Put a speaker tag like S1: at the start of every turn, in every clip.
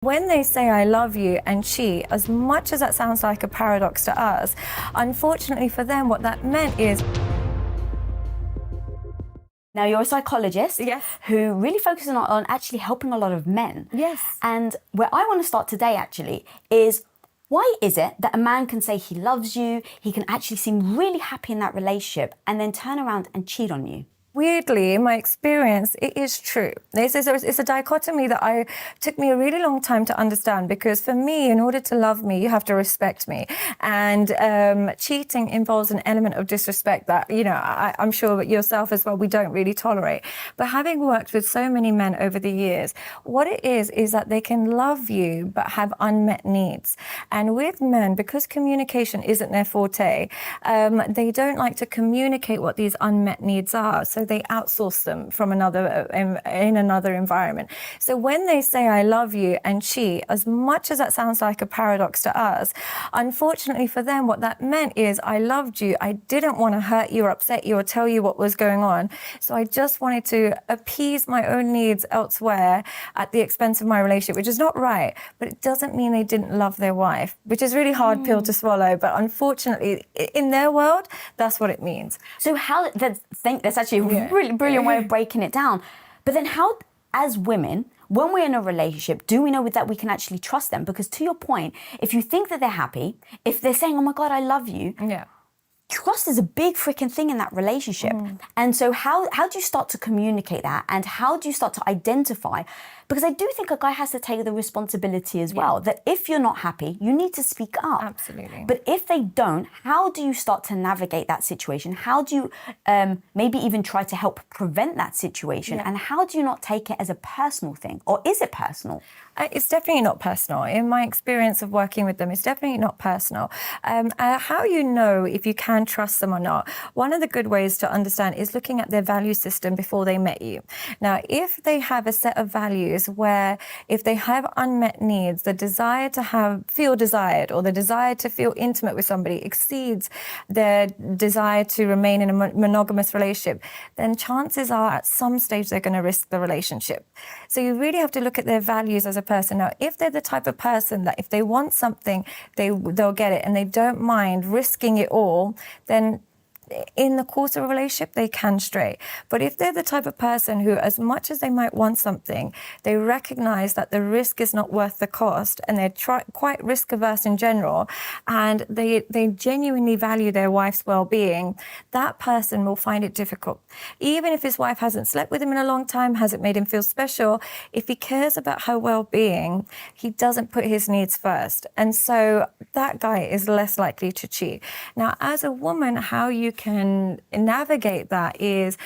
S1: When they say I love you and cheat, as much as that sounds like a paradox to us, unfortunately for them, what that meant is...
S2: Now, you're a psychologist
S1: Yes.
S2: who really focuses on actually helping a lot of men.
S1: Yes.
S2: And where I want to start today, actually, is why is it that a man can say he loves you, he can actually seem really happy in that relationship, and then turn around and cheat on you?
S1: Weirdly, in my experience, it is true. It's a dichotomy that took me a really long time to understand, because for me, in order to love me, you have to respect me. And cheating involves an element of disrespect that, I'm sure yourself as well, we don't really tolerate. But having worked with so many men over the years, what it is that they can love you but have unmet needs. And with men, because communication isn't their forte, they don't like to communicate what these unmet needs are. So they outsource them from in another environment. So when they say I love you and cheat, as much as that sounds like a paradox to us, unfortunately for them, what that meant is I loved you. I didn't want to hurt you or upset you or tell you what was going on. So I just wanted to appease my own needs elsewhere at the expense of my relationship, which is not right. But it doesn't mean they didn't love their wife, which is a really hard pill to swallow. But unfortunately, in their world, that's what it means.
S2: So that's actually a really brilliant way of breaking it down. But then how, as women, when we're in a relationship, do we know that we can actually trust them? Because to your point, if you think that they're happy, if they're saying, oh my God, I love you, trust is a big freaking thing in that relationship. And so how do you start to communicate that? And how do you start to identify? Because I do think a guy has to take the responsibility as well, that if you're not happy, you need to speak up.
S1: Absolutely.
S2: But if they don't, how do you start to navigate that situation? How do you maybe even try to help prevent that situation? And how do you not take it as a personal thing? Or is it personal?
S1: It's definitely not personal. In my experience of working with them, it's definitely not personal. How you know if you can trust them or not, one of the good ways to understand is looking at their value system before they met you. Now, if they have a set of values where if they have unmet needs, the desire to feel desired or the desire to feel intimate with somebody exceeds their desire to remain in a monogamous relationship, then chances are at some stage they're going to risk the relationship. So you really have to look at their values as a person. Now, if they're the type of person that if they want something, they'll get it and they don't mind risking it all, then in the course of a relationship, they can stray. But if they're the type of person who, as much as they might want something, they recognize that the risk is not worth the cost, and they're quite risk averse in general, and they genuinely value their wife's well-being, that person will find it difficult. Even if his wife hasn't slept with him in a long time, hasn't made him feel special, if he cares about her well-being, he doesn't put his needs first. And so that guy is less likely to cheat. Now, as a woman, how you can navigate that is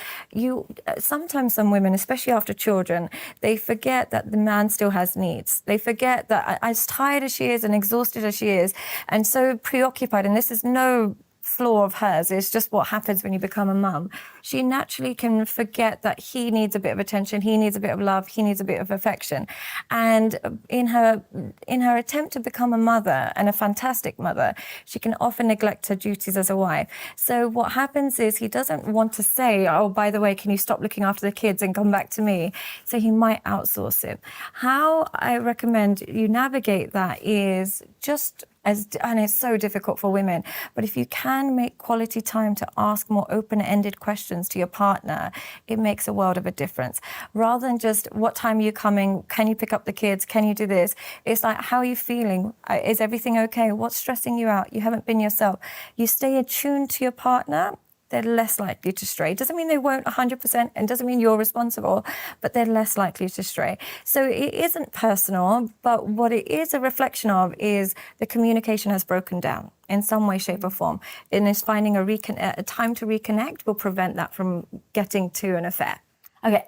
S1: sometimes some women, especially after children, they forget that the man still has needs. They forget that as tired as she is and exhausted as she is and so preoccupied, and this is no flaw of hers, it's just what happens when you become a mum. She naturally can forget that he needs a bit of attention, he needs a bit of love, he needs a bit of affection. And in her attempt to become a mother, and a fantastic mother, she can often neglect her duties as a wife. So what happens is he doesn't want to say, oh, by the way, can you stop looking after the kids and come back to me? So he might outsource it. How I recommend you navigate that is just and it's so difficult for women, but if you can make quality time to ask more open-ended questions to your partner, it makes a world of a difference. Rather than just, what time are you coming? Can you pick up the kids? Can you do this? It's like, how are you feeling? Is everything okay? What's stressing you out? You haven't been yourself. You stay attuned to your partner, they're less likely to stray. Doesn't mean they won't 100%, and doesn't mean you're responsible, but they're less likely to stray. So it isn't personal, but what it is a reflection of is the communication has broken down in some way, shape or form. And is finding a time to reconnect will prevent that from getting to an affair.
S2: Okay.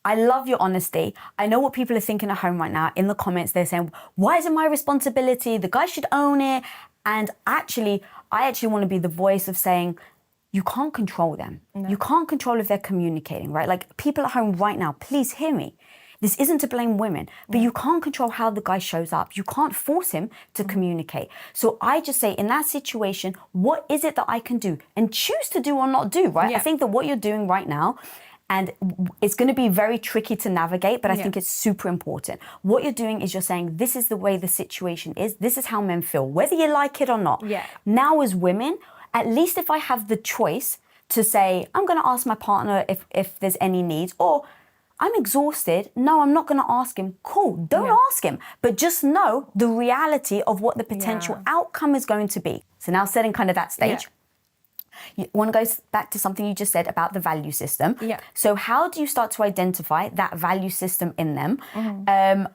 S2: I love your honesty. I know what people are thinking at home right now. In the comments, they're saying, why is it my responsibility? The guy should own it. And I actually want to be the voice of saying, you can't control them. No. You can't control if they're communicating, right? Like, people at home right now, please hear me. This isn't to blame women, but you can't control how the guy shows up. You can't force him to communicate. So I just say, in that situation, what is it that I can do? And choose to do or not do, right? I think that what you're doing right now, And it's going to be very tricky to navigate, but I think it's super important. What you're doing is you're saying, this is the way the situation is. This is how men feel, whether you like it or not.
S1: Yeah.
S2: Now as women, at least if I have the choice to say, I'm going to ask my partner if there's any needs, or I'm exhausted. No, I'm not going to ask him. Cool, don't ask him. But just know the reality of what the potential outcome is going to be. So now setting kind of that stage. You want to go back to something you just said about the value system.
S1: Yeah.
S2: So how do you start to identify that value system in them?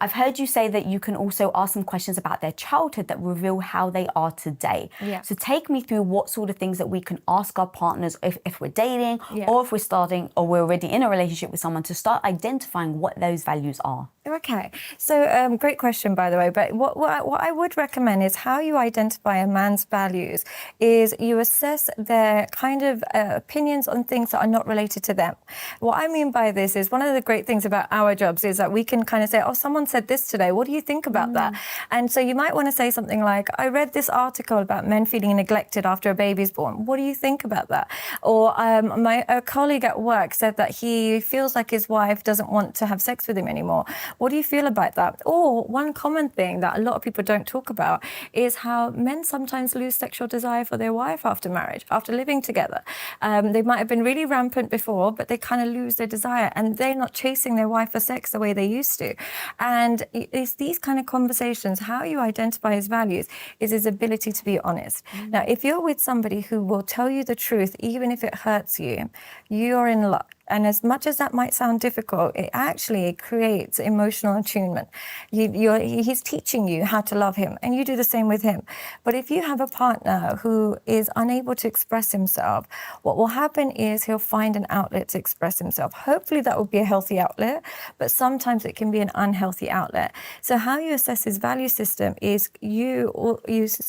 S2: I've heard you say that you can also ask them questions about their childhood that reveal how they are today.
S1: Yeah.
S2: So take me through what sort of things that we can ask our partners if we're dating or if we're starting or we're already in a relationship with someone to start identifying what those values are.
S1: Okay, so great question, by the way. But what I would recommend is how you identify a man's values is you assess their kind of opinions on things that are not related to them. What I mean by this is one of the great things about our jobs is that we can kind of say, oh, someone said this today. What do you think about that? And so you might want to say something like, I read this article about men feeling neglected after a baby's born. What do you think about that? Or a colleague at work said that he feels like his wife doesn't want to have sex with him anymore. What do you feel about that? Or one common thing that a lot of people don't talk about is how men sometimes lose sexual desire for their wife after marriage, after living together. They might have been really rampant before, but they kind of lose their desire and they're not chasing their wife for sex the way they used to. And it's these kind of conversations, how you identify his values is his ability to be honest. Now, if you're with somebody who will tell you the truth, even if it hurts you, you're in luck. And as much as that might sound difficult, it actually creates emotional attunement. He's teaching you how to love him, and you do the same with him. But if you have a partner who is unable to express himself, what will happen is he'll find an outlet to express himself. Hopefully that will be a healthy outlet, but sometimes it can be an unhealthy outlet. So how you assess his value system is you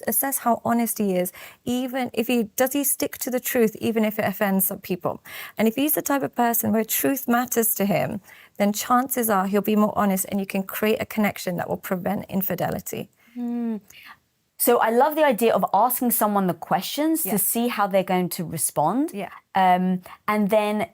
S1: assess how honest he is, even if does he stick to the truth, even if it offends some people. And if he's the type of person where truth matters to him, then chances are he'll be more honest and you can create a connection that will prevent infidelity.
S2: So I love the idea of asking someone the questions to see how they're going to respond.
S1: Yeah.
S2: And then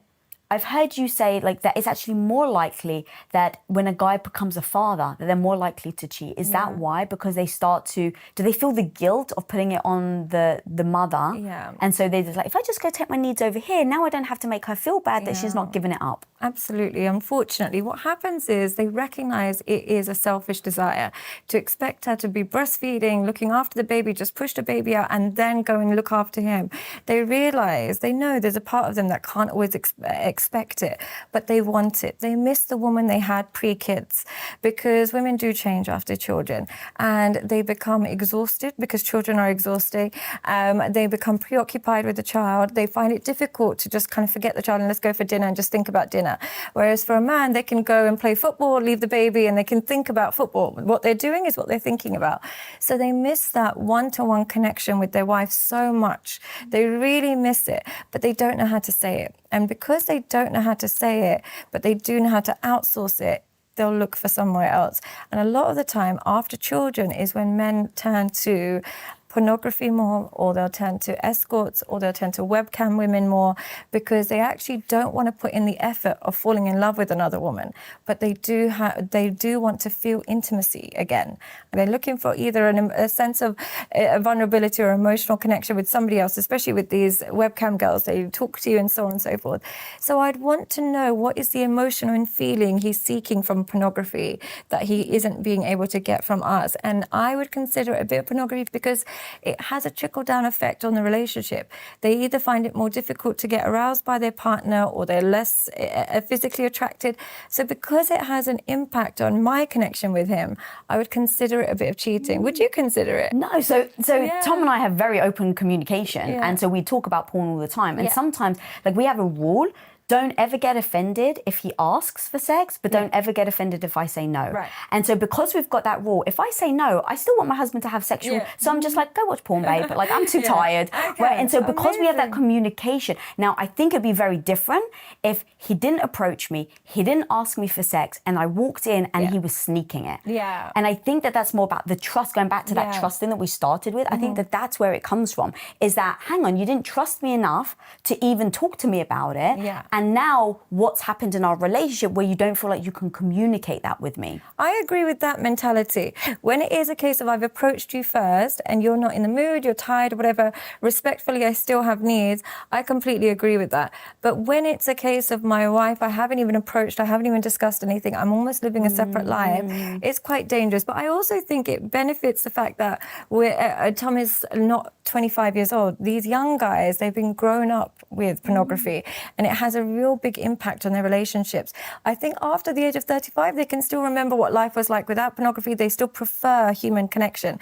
S2: I've heard you say like that it's actually more likely that when a guy becomes a father, that they're more likely to cheat. Is that why? Because they do they feel the guilt of putting it on the mother?
S1: Yeah.
S2: And so they're just like, if I just go take my needs over here, now I don't have to make her feel bad that she's not giving it up.
S1: Absolutely. Unfortunately, what happens is they recognize it is a selfish desire to expect her to be breastfeeding, looking after the baby, just push the baby out and then go and look after him. They realize, they know there's a part of them that can't always expect it, but they want it. They miss the woman they had pre-kids because women do change after children and they become exhausted because children are exhausting. They become preoccupied with the child. They find it difficult to just kind of forget the child and let's go for dinner and just think about dinner. Whereas for a man, they can go and play football, leave the baby, and they can think about football. What they're doing is what they're thinking about. So they miss that one-to-one connection with their wife so much. They really miss it, but they don't know how to say it. And because they don't know how to say it, but they do know how to outsource it, they'll look for somewhere else. And a lot of the time after children is when men turn to pornography more, or they'll turn to escorts, or they'll turn to webcam women more, because they actually don't want to put in the effort of falling in love with another woman, but they do want to feel intimacy again. And they're looking for either a sense of vulnerability or emotional connection with somebody else, especially with these webcam girls. They talk to you and so on and so forth. So I'd want to know what is the emotional and feeling he's seeking from pornography that he isn't being able to get from us. And I would consider it a bit of pornography because it has a trickle-down effect on the relationship. They either find it more difficult to get aroused by their partner or they're less physically attracted. So because it has an impact on my connection with him, I would consider it a bit of cheating. Would you consider it?
S2: No, so Tom and I have very open communication and so we talk about porn all the time. And sometimes, like we have a rule, don't ever get offended if he asks for sex, but don't ever get offended if I say no.
S1: Right.
S2: And so because we've got that rule, if I say no, I still want my husband to have sexual, so I'm just like, go watch porn, babe, but like I'm too tired.
S1: Okay.
S2: Right? And so because we have that communication, now I think it'd be very different if he didn't approach me, he didn't ask me for sex, and I walked in and he was sneaking it.
S1: Yeah.
S2: And I think that that's more about the trust, going back to that trust thing that we started with. I think that that's where it comes from, is that, hang on, you didn't trust me enough to even talk to me about it.
S1: Yeah.
S2: And now what's happened in our relationship where you don't feel like you can communicate that with me?
S1: I agree with that mentality. When it is a case of I've approached you first and you're not in the mood, you're tired or whatever, respectfully, I still have needs, I completely agree with that. But when it's a case of my wife, I haven't even approached, I haven't even discussed anything, I'm almost living a separate life, it's quite dangerous. But I also think it benefits the fact that Tom is not 25 years old. These young guys, they've been grown up with pornography and it has a real big impact on their relationships. I think after the age of 35, they can still remember what life was like without pornography. They still prefer human connection.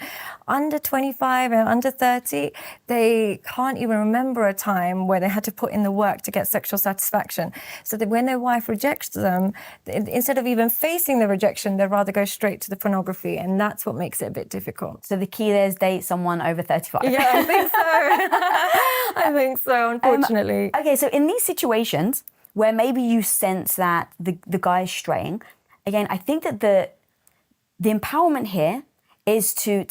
S1: Under 25 and under 30, they can't even remember a time where they had to put in the work to get sexual satisfaction. So that when their wife rejects them, instead of even facing the rejection, they'd rather go straight to the pornography. And that's what makes it a bit difficult.
S2: So the key there is date someone over 35.
S1: Yeah, I think so. I think so, unfortunately.
S2: Okay, so in these situations where maybe you sense that the guy is straying, again, I think that the empowerment here is to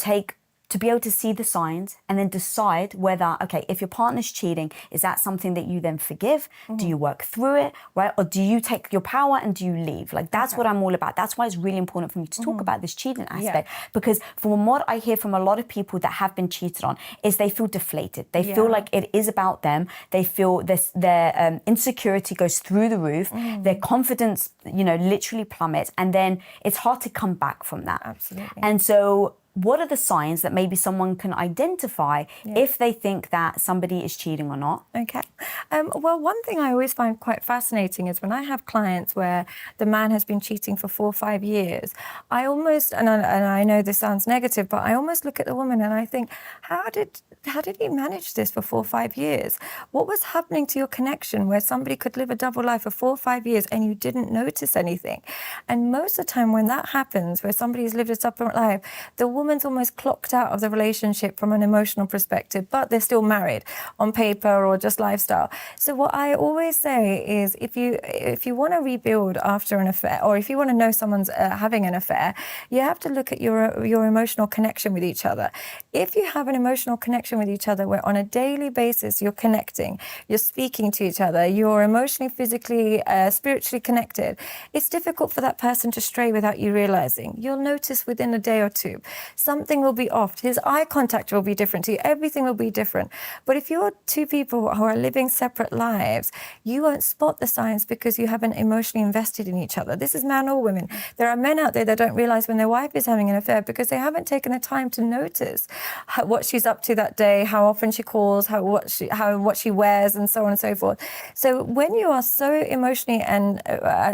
S2: be able to see the signs and then decide whether, okay, if your partner's cheating, is that something that you then forgive? Do you work through it, right? Or do you take your power and do you leave? Like, that's what I'm all about. That's why it's really important for me to talk about this cheating aspect. Because from what I hear from a lot of people that have been cheated on is they feel deflated. They feel like it is about them. They feel their insecurity goes through the roof. Their confidence, literally plummets. And then it's hard to come back from that.
S1: Absolutely.
S2: And so what are the signs that maybe someone can identify if they think that somebody is cheating or not?
S1: Okay. Well, one thing I always find quite fascinating is when I have clients where the man has been cheating for 4 or 5 years, I almost, and I know this sounds negative, but I almost look at the woman and I think, how did he manage this for 4 or 5 years? What was happening to your connection where somebody could live a double life for 4 or 5 years and you didn't notice anything? And most of the time when that happens, where somebody's lived a separate life, the woman's almost clocked out of the relationship from an emotional perspective, but they're still married on paper or just lifestyle. So what I always say is if you want to rebuild after an affair, or if you want to know someone's having an affair, you have to look at your emotional connection with each other. If you have an emotional connection with each other where on a daily basis you're connecting, you're speaking to each other, you're emotionally, physically, spiritually connected, it's difficult for that person to stray without you realizing. You'll notice within a day or two. Something will be off. His eye contact will be different to you. Everything will be different. But if you're two people who are living separate lives, you won't spot the signs because you haven't emotionally invested in each other. This is man or women. There are men out there that don't realize when their wife is having an affair because they haven't taken the time to notice what she's up to that day, how often she calls, what she wears, and so on and so forth. So when you are so emotionally and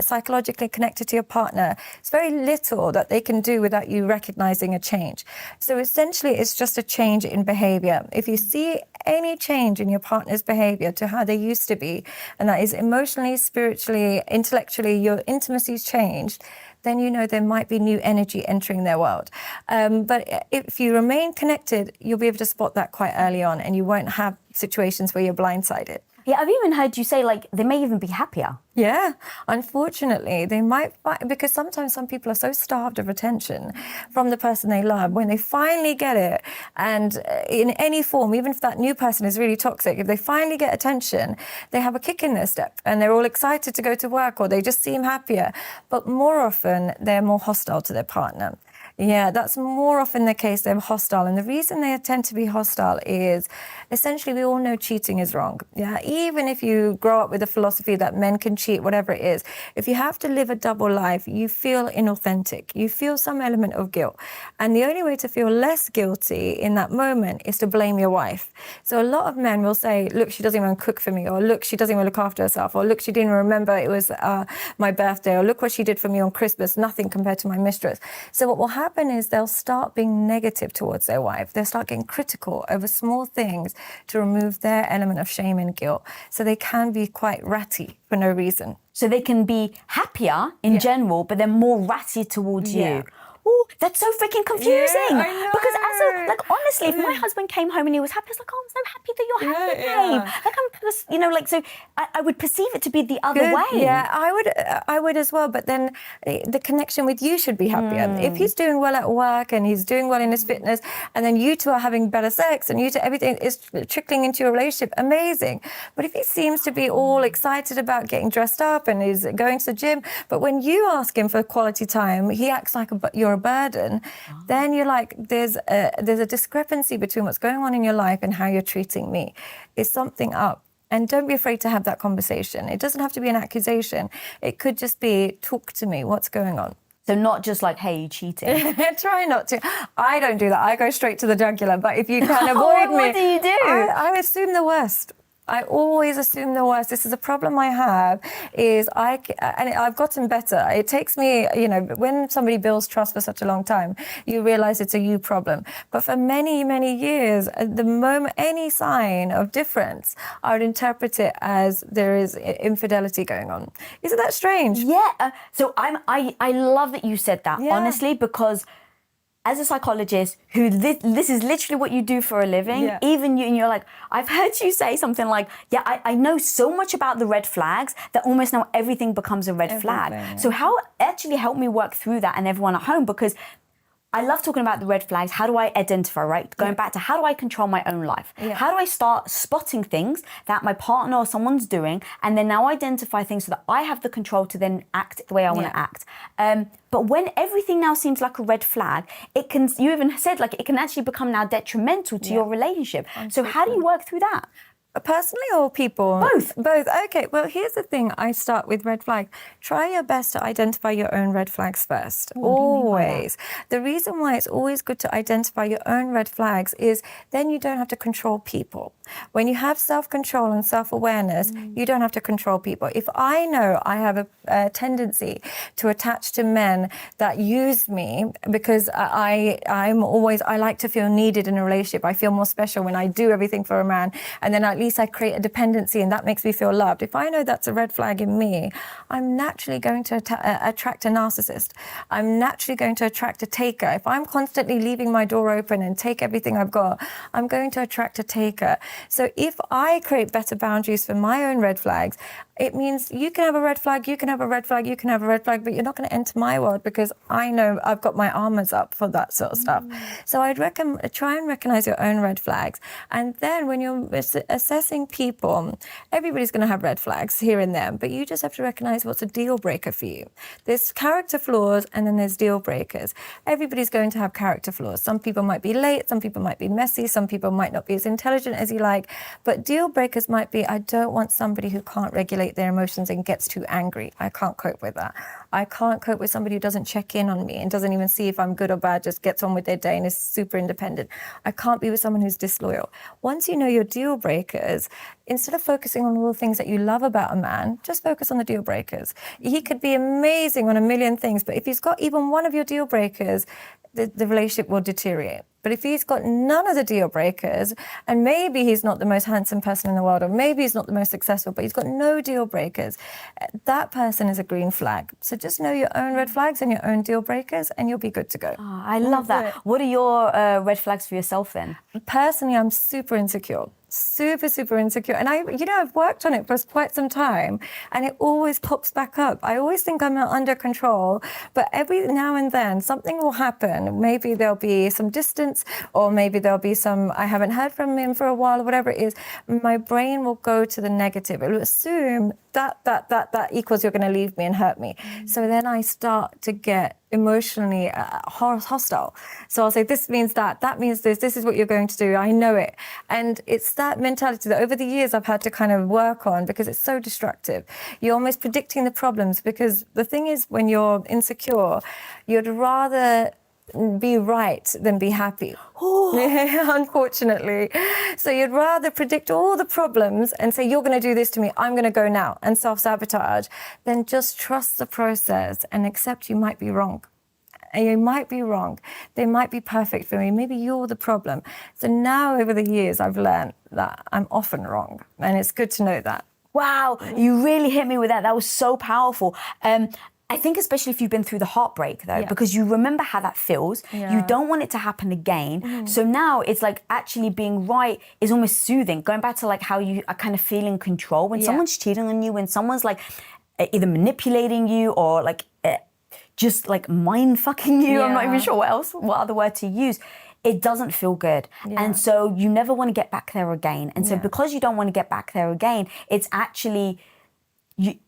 S1: psychologically connected to your partner, it's very little that they can do without you recognizing a change. So essentially, it's just a change in behavior. If you see any change in your partner's behavior to how they used to be, and that is emotionally, spiritually, intellectually, your intimacy's changed, then you know there might be new energy entering their world. But if you remain connected, you'll be able to spot that quite early on, and you won't have situations where you're blindsided.
S2: Yeah, I've even heard you say, like, they may even be happier.
S1: Yeah, unfortunately, they might find, because sometimes some people are so starved of attention from the person they love, when they finally get it, and in any form, even if that new person is really toxic, if they finally get attention, they have a kick in their step and they're all excited to go to work, or they just seem happier. But more often, they're more hostile to their partner. Yeah, that's more often the case. They're hostile. And the reason they tend to be hostile is essentially we all know cheating is wrong. Yeah, even if you grow up with the philosophy that men can cheat, whatever it is, if you have to live a double life, you feel inauthentic. You feel some element of guilt. And the only way to feel less guilty in that moment is to blame your wife. So a lot of men will say, look, she doesn't even cook for me, or look, she doesn't even look after herself, or look, she didn't remember it was my birthday, or look what she did for me on Christmas, nothing compared to my mistress. So what will happen is they'll start being negative towards their wife. They'll start getting critical over small things to remove their element of shame and guilt. So they can be quite ratty for no reason.
S2: So they can be happier in general, but they're more ratty towards you. oh, that's so freaking confusing.
S1: Yeah, I know.
S2: Because honestly, if my husband came home and he was happy, I was like, oh, I'm so happy that you're happy, babe. Like, so I would perceive it to be the other way.
S1: Yeah, I would as well. But then the connection with you should be happier. If he's doing well at work and he's doing well in his fitness, and then you two are having better sex and you two, everything is trickling into your relationship, amazing. But if he seems to be all excited about getting dressed up and is going to the gym, but when you ask him for quality time, he acts like you're a burden, then you're like, there's a discrepancy between what's going on in your life and how you're treating me. Is something up? And don't be afraid to have that conversation. It doesn't have to be an accusation. It could just be, talk to me, what's going on?
S2: So not just like, hey, you cheating.
S1: Try not to. I don't do that. I go straight to the jugular. But if you can avoid me...
S2: What do you do?
S1: I assume the worst. I always assume the worst. This is a problem I have, and I've gotten better. It takes me, when somebody builds trust for such a long time, you realize it's a you problem. But for many, many years, the moment any sign of difference, I would interpret it as there is infidelity going on. Isn't that strange?
S2: Yeah. So I love that you said that, honestly, because as a psychologist who this is literally what you do for a living, even you, and you're like, I've heard you say something like, I know so much about the red flags that almost now everything becomes a red flag.
S1: Yeah.
S2: So how actually help me work through that and everyone at home, because I love talking about the red flags. How do I identify, right? Going back to how do I control my own life?
S1: Yeah.
S2: How do I start spotting things that my partner or someone's doing and then now identify things so that I have the control to then act the way I want to act? But when everything now seems like a red flag, you even said, like, it can actually become now detrimental to your relationship. So how do you work through that?
S1: Personally or people? Both. Okay, well, here's the thing. I start with red flags. Try your best to identify your own red flags first. Always. The reason why it's always good to identify your own red flags is then you don't have to control people. When you have self-control and self-awareness, you don't have to control people. If I know I have a tendency to attach to men that use me because I like to feel needed in a relationship. I feel more special when I do everything for a man, and then at least I create a dependency and that makes me feel loved. If I know that's a red flag in me, I'm naturally going to attract a narcissist. I'm naturally going to attract a taker. If I'm constantly leaving my door open and take everything I've got, I'm going to attract a taker. So if I create better boundaries for my own red flags, it means you can have a red flag, you can have a red flag, you can have a red flag, but you're not going to enter my world because I know I've got my armors up for that sort of stuff. So I'd try and recognize your own red flags. And then when you're assessing people, everybody's going to have red flags here and there, but you just have to recognize what's a deal breaker for you. There's character flaws and then there's deal breakers. Everybody's going to have character flaws. Some people might be late, some people might be messy, some people might not be as intelligent as you like, but deal breakers might be, I don't want somebody who can't regulate their emotions and gets too angry. I can't cope with that. I can't cope with somebody who doesn't check in on me and doesn't even see if I'm good or bad, just gets on with their day and is super independent. I can't be with someone who's disloyal. Once you know your deal breakers, instead of focusing on all the things that you love about a man, just focus on the deal breakers. He could be amazing on a million things, but if he's got even one of your deal breakers, the relationship will deteriorate. But if he's got none of the deal breakers, and maybe he's not the most handsome person in the world, or maybe he's not the most successful, but he's got no deal breakers, that person is a green flag. So just know your own red flags and your own deal breakers, and you'll be good to go.
S2: Oh, I love that. What are your red flags for yourself then?
S1: Personally, I'm super insecure. Super insecure. And I've worked on it for quite some time and it always pops back up. I always think I'm under control, but every now and then something will happen. Maybe there'll be some distance or maybe there'll be some, I haven't heard from him for a while or whatever it is. My brain will go to the negative. It will assume that equals you're going to leave me and hurt me. So then I start to get emotionally hostile. So I'll say, this means that means this is what you're going to do, I know it. And it's that mentality that over the years I've had to kind of work on because it's so destructive. You're almost predicting the problems because the thing is when you're insecure, you'd rather be right than be happy. Unfortunately. So you'd rather predict all the problems and say, you're going to do this to me, I'm going to go now, and self-sabotage, than just trust the process and accept you might be wrong. And you might be wrong. They might be perfect for me. Maybe you're the problem. So now over the years, I've learned that I'm often wrong. And it's good to know that.
S2: Wow, you really hit me with that. That was so powerful. I think especially if you've been through the heartbreak though,
S1: Yeah.
S2: because you remember how that feels.
S1: Yeah.
S2: You don't want it to happen again. So now it's like actually being right is almost soothing. Going back to like how you are kind of feeling control when
S1: Yeah.
S2: someone's cheating on you, when someone's like either manipulating you or like just like mind fucking you. I'm not even
S1: Yeah.
S2: sure what other word to use. It doesn't feel good.
S1: Yeah.
S2: And so you never want to get back there again. And so
S1: Yeah.
S2: because you don't want to get back there again, it's actually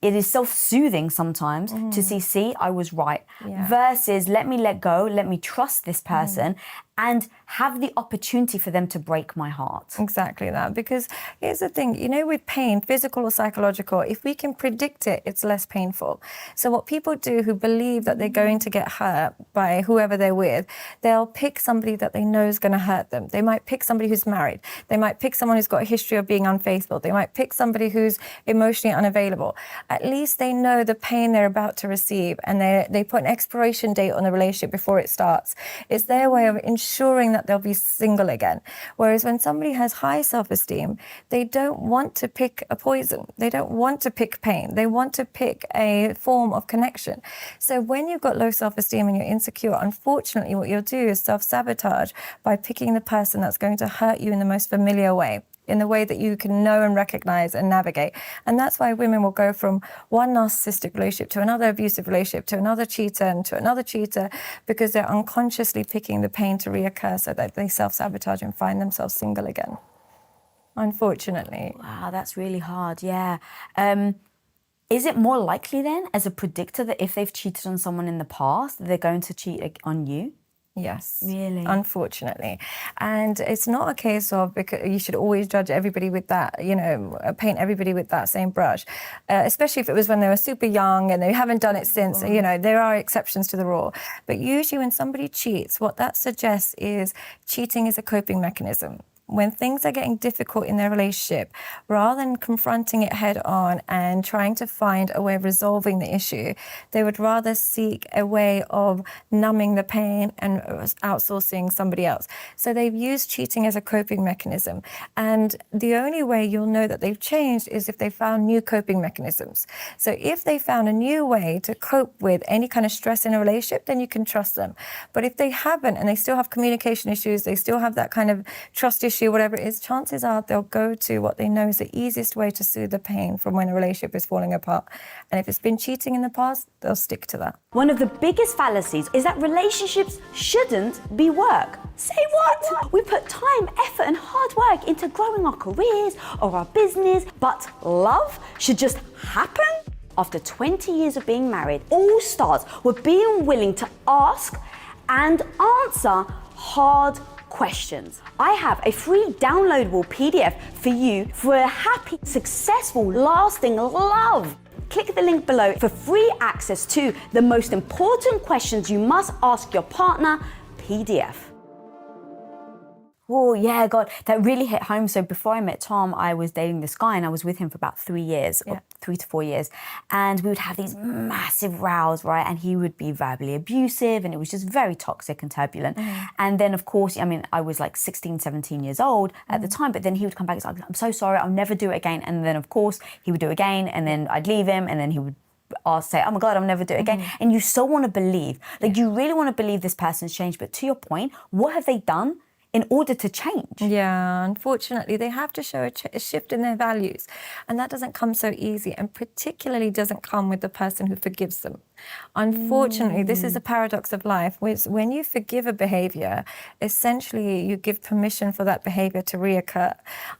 S2: it is self-soothing sometimes to see, I was right.
S1: Yeah.
S2: Versus let me let go, let me trust this person and have the opportunity for them to break my heart.
S1: Exactly that. Because here's the thing, you know, with pain, physical or psychological, if we can predict it, it's less painful. So what people do who believe that they're going to get hurt by whoever they're with, they'll pick somebody that they know is going to hurt them. They might pick somebody who's married. They might pick someone who's got a history of being unfaithful. They might pick somebody who's emotionally unavailable. At least they know the pain they're about to receive, and they put an expiration date on the relationship before it starts. It's their way of ensuring that they'll be single again. Whereas when somebody has high self-esteem, they don't want to pick a poison. They don't want to pick pain. They want to pick a form of connection. So when you've got low self-esteem and you're insecure, unfortunately, what you'll do is self-sabotage by picking the person that's going to hurt you in the most familiar way, in the way that you can know and recognize and navigate. And that's why women will go from one narcissistic relationship to another abusive relationship to another cheater and to another cheater, because they're unconsciously picking the pain to reoccur so that they self-sabotage and find themselves single again. Unfortunately.
S2: Wow, that's really hard, yeah. Is it more likely then as a predictor that if they've cheated on someone in the past, they're going to cheat on you?
S1: Yes.
S2: Really?
S1: Unfortunately. And it's not a case of because you should always judge everybody with that, you know, paint everybody with that same brush, especially if it was when they were super young and they haven't done it since. You know, there are exceptions to the rule. But usually when somebody cheats, what that suggests is cheating is a coping mechanism. When things are getting difficult in their relationship, rather than confronting it head on and trying to find a way of resolving the issue, they would rather seek a way of numbing the pain and outsourcing somebody else. So they've used cheating as a coping mechanism. And the only way you'll know that they've changed is if they found new coping mechanisms. So if they found a new way to cope with any kind of stress in a relationship, then you can trust them. But if they haven't and they still have communication issues, they still have that kind of trust issue, whatever it is, chances are they'll go to what they know is the easiest way to soothe the pain from when a relationship is falling apart. And if it's been cheating in the past, they'll stick to that.
S2: One of the biggest fallacies is that relationships shouldn't be work. Say what? We put time, effort, and hard work into growing our careers or our business, but love should just happen? After 20 years of being married, all starts with being willing to ask and answer hard questions. I have a free downloadable PDF for you for a happy, successful, lasting love. Click the link below for free access to the most important questions you must ask your partner PDF. Oh yeah, God, that really hit home. So before I met Tom, I was dating this guy and I was with him for about 3 years, or 3 to 4 years. And we would have these massive rows, right? And he would be verbally abusive and it was just very toxic and turbulent. And then of course, I mean, I was like 16, 17 years old at the time, but then he would come back and say, I'm so sorry, I'll never do it again. And then of course he would do it again and then I'd leave him and then he would say, oh my God, I'll never do it again. And you so want to believe, like you really want to believe this person's changed. But to your point, what have they done in order to change?
S1: Yeah, unfortunately, they have to show a shift in their values. And that doesn't come so easy, and particularly doesn't come with the person who forgives them. Unfortunately, this is the paradox of life. When you forgive a behavior, essentially you give permission for that behavior to reoccur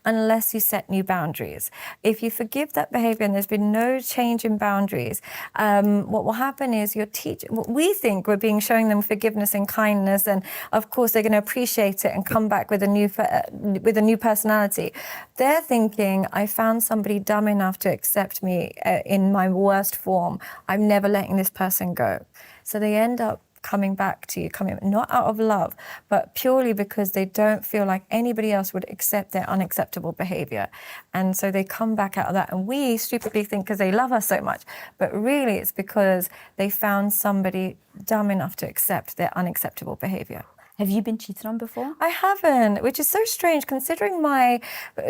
S1: unless you set new boundaries. If you forgive that behavior and there's been no change in boundaries, what will happen is we think we're showing them forgiveness and kindness, and of course they're going to appreciate it and come back with a new personality. They're thinking, I found somebody dumb enough to accept me in my worst form. I'm never letting this person go. So they end up coming back to you, not out of love, but purely because they don't feel like anybody else would accept their unacceptable behavior. And so they come back out of that. And we stupidly think because they love us so much, but really it's because they found somebody dumb enough to accept their unacceptable behavior.
S2: Have you been cheated on before?
S1: I haven't, which is so strange considering my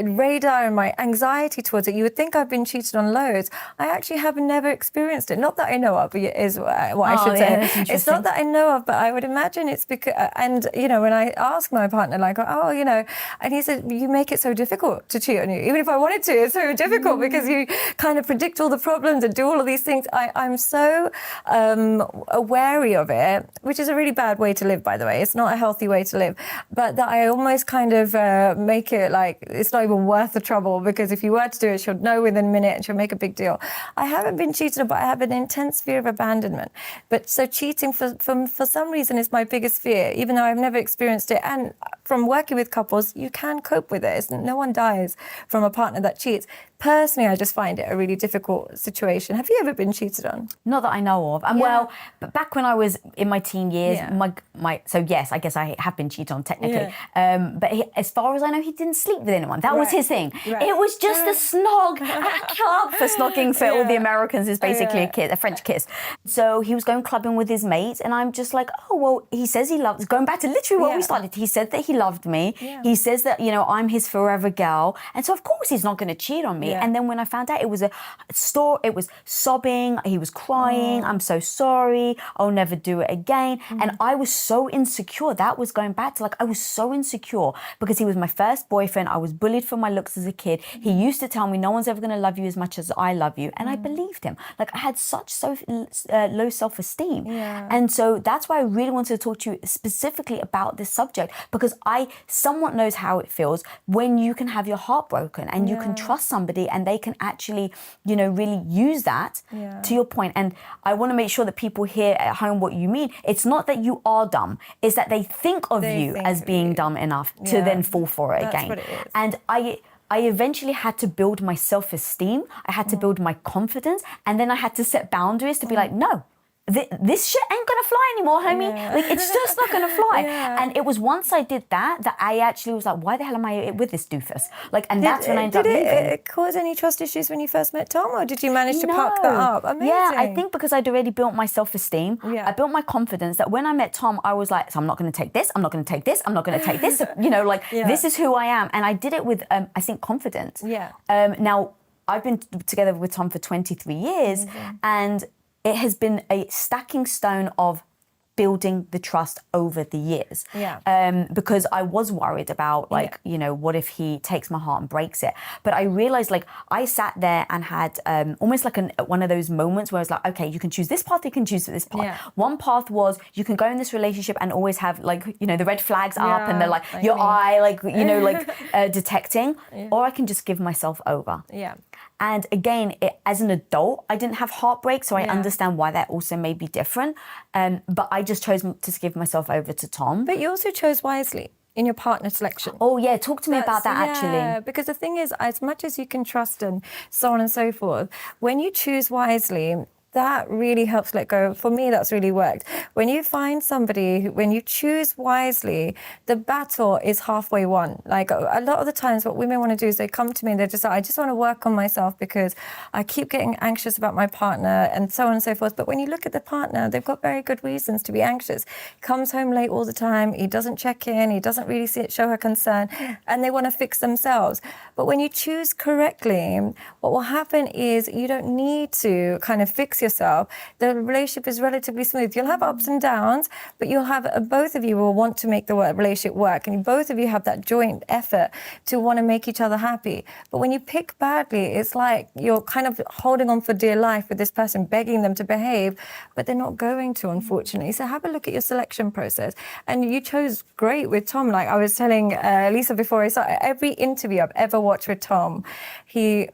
S1: radar and my anxiety towards it. You would think I've been cheated on loads. I actually have never experienced it. Not that I know of, is what I should say. It's not that I know of, but I would imagine it's because, and you know, when I ask my partner, like, oh, you know, and he said, you make it so difficult to cheat on you. Even if I wanted to, it's so difficult because you kind of predict all the problems and do all of these things. I'm so wary of it, which is a really bad way to live, by the way. It's not a healthy way to live, but that I almost kind of make it like it's not even worth the trouble, because if you were to do it, she'll know within a minute and she'll make a big deal. I haven't been cheated on, but I have an intense fear of abandonment. But so cheating for some reason is my biggest fear, even though I've never experienced it. And from working with couples, you can cope with it. No one dies from a partner that cheats. Personally, I just find it a really difficult situation. Have you ever been cheated on?
S2: Not that I know of. And well, but back when I was in my teen years, so yes, I guess I have been cheated on technically. But as far as I know, he didn't sleep with anyone. That was his thing. It was just a snog at a club. For snogging for all the Americans is basically a French kiss. So he was going clubbing with his mates, and I'm just like, oh, well, he says he loves, going back to literally where we started, he said that he loved me. He says that, you know, I'm his forever girl. And so of course he's not going to cheat on me. And then when I found out, it was a story, it was sobbing, he was crying, I'm so sorry, I'll never do it again. And I was so insecure. That was going back to, like, I was so insecure because he was my first boyfriend. I was bullied for my looks as a kid. He used to tell me, no one's ever going to love you as much as I love you. And I believed him. Like, I had such low self-esteem. And so that's why I really wanted to talk to you specifically about this subject, because I somewhat knows how it feels when you can have your heart broken and you can trust somebody and they can actually, you know, really use that to your point. And I want to make sure that people hear at home what you mean. It's not that you are dumb, it's that they think of you as being dumb enough to then fall for it again.
S1: What it is.
S2: And I eventually had to build my self-esteem. I had to build my confidence. And then I had to set boundaries to be like, no, this shit ain't gonna fly anymore, homie. Like, it's just not gonna fly. And it was once I did that I actually was like, why the hell am I with this doofus? Like, and that's when I ended up leaving.
S1: Did it cause any trust issues when you first met Tom, or did you manage to park that up? Amazing.
S2: Yeah, I think because I'd already built my self-esteem, I built my confidence, that when I met Tom, I was like, so I'm not gonna take this, I'm not gonna take this, I'm not gonna take this, you know, like, this is who I am. And I did it with, I think, confidence. Now, I've been together with Tom for 23 years, and it has been a stacking stone of building the trust over the years. Because I was worried about, like, you know, what if he takes my heart and breaks it? But I realized, like, I sat there and had almost like one of those moments where I was like, okay, you can choose this path, you can choose this path. One path was, you can go in this relationship and always have, like, you know, the red flags up and they're like, your eye, like, you know, like detecting, or I can just give myself over. And again, as an adult, I didn't have heartbreak, so I understand why that also may be different. But I just chose to give myself over to Tom.
S1: But you also chose wisely in your partner selection.
S2: Oh yeah, talk to me about that actually.
S1: Because the thing is, as much as you can trust and so on and so forth, when you choose wisely, that really helps let go. For me, that's really worked. When you find somebody, when you choose wisely, the battle is halfway won. Like, a lot of the times what women want to do is they come to me and they're just like, I just want to work on myself because I keep getting anxious about my partner and so on and so forth. But when you look at the partner, they've got very good reasons to be anxious. He comes home late all the time. He doesn't check in. He doesn't really show her concern, and they want to fix themselves. But when you choose correctly, what will happen is you don't need to kind of fix yourself. The relationship is relatively smooth. You'll have ups and downs, but you'll have, both of you will want to make the relationship work, and both of you have that joint effort to want to make each other happy. But when you pick badly, it's like you're kind of holding on for dear life with this person, begging them to behave, but they're not going to, unfortunately. So have a look at your selection process. And you chose great with Tom. Like I was telling Lisa before I started, every interview I've ever watched with Tom, he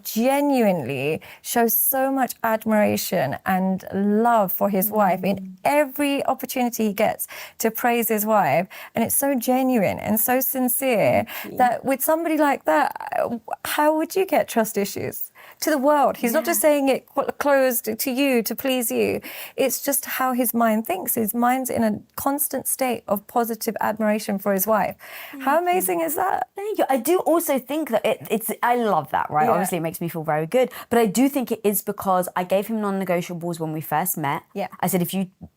S1: genuinely shows so much admiration and love for his wife in every opportunity he gets to praise his wife. And it's so genuine and so sincere that with somebody like that, how would you get trust issues? to the world. He's not just saying it closed to you to please you. It's just how his mind thinks. His mind's in a constant state of positive admiration for his wife. How amazing is that?
S2: Thank you. I do also think that it's, I love that, right?
S1: Yeah.
S2: Obviously, it makes me feel very good. But I do think it is because I gave him non-negotiables when we first met.
S1: Yeah.
S2: I said,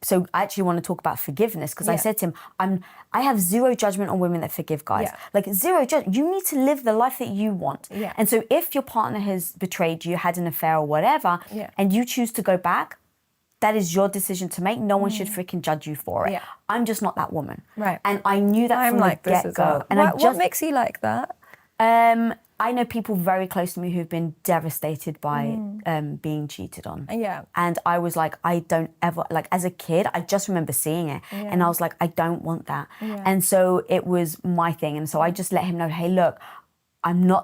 S2: so I actually want to talk about forgiveness because I said to him, I have zero judgment on women that forgive guys.
S1: Yeah.
S2: Like zero judgment. You need to live the life that you want.
S1: Yeah.
S2: And so if your partner has betrayed you, had an affair or whatever, and you choose to go back, that is your decision to make. No one should freaking judge you for it.
S1: Yeah.
S2: I'm just not that woman.
S1: Right.
S2: And I knew that
S1: I'm
S2: from
S1: like
S2: the
S1: this as
S2: get-go.
S1: well.
S2: And
S1: What makes you like that?
S2: I know people very close to me who've been devastated by being cheated on.
S1: Yeah.
S2: And I was like, I don't ever, like as a kid, I just remember seeing it. And I was like, I don't want that. And so it was my thing. And so I just let him know, hey, look, I'm not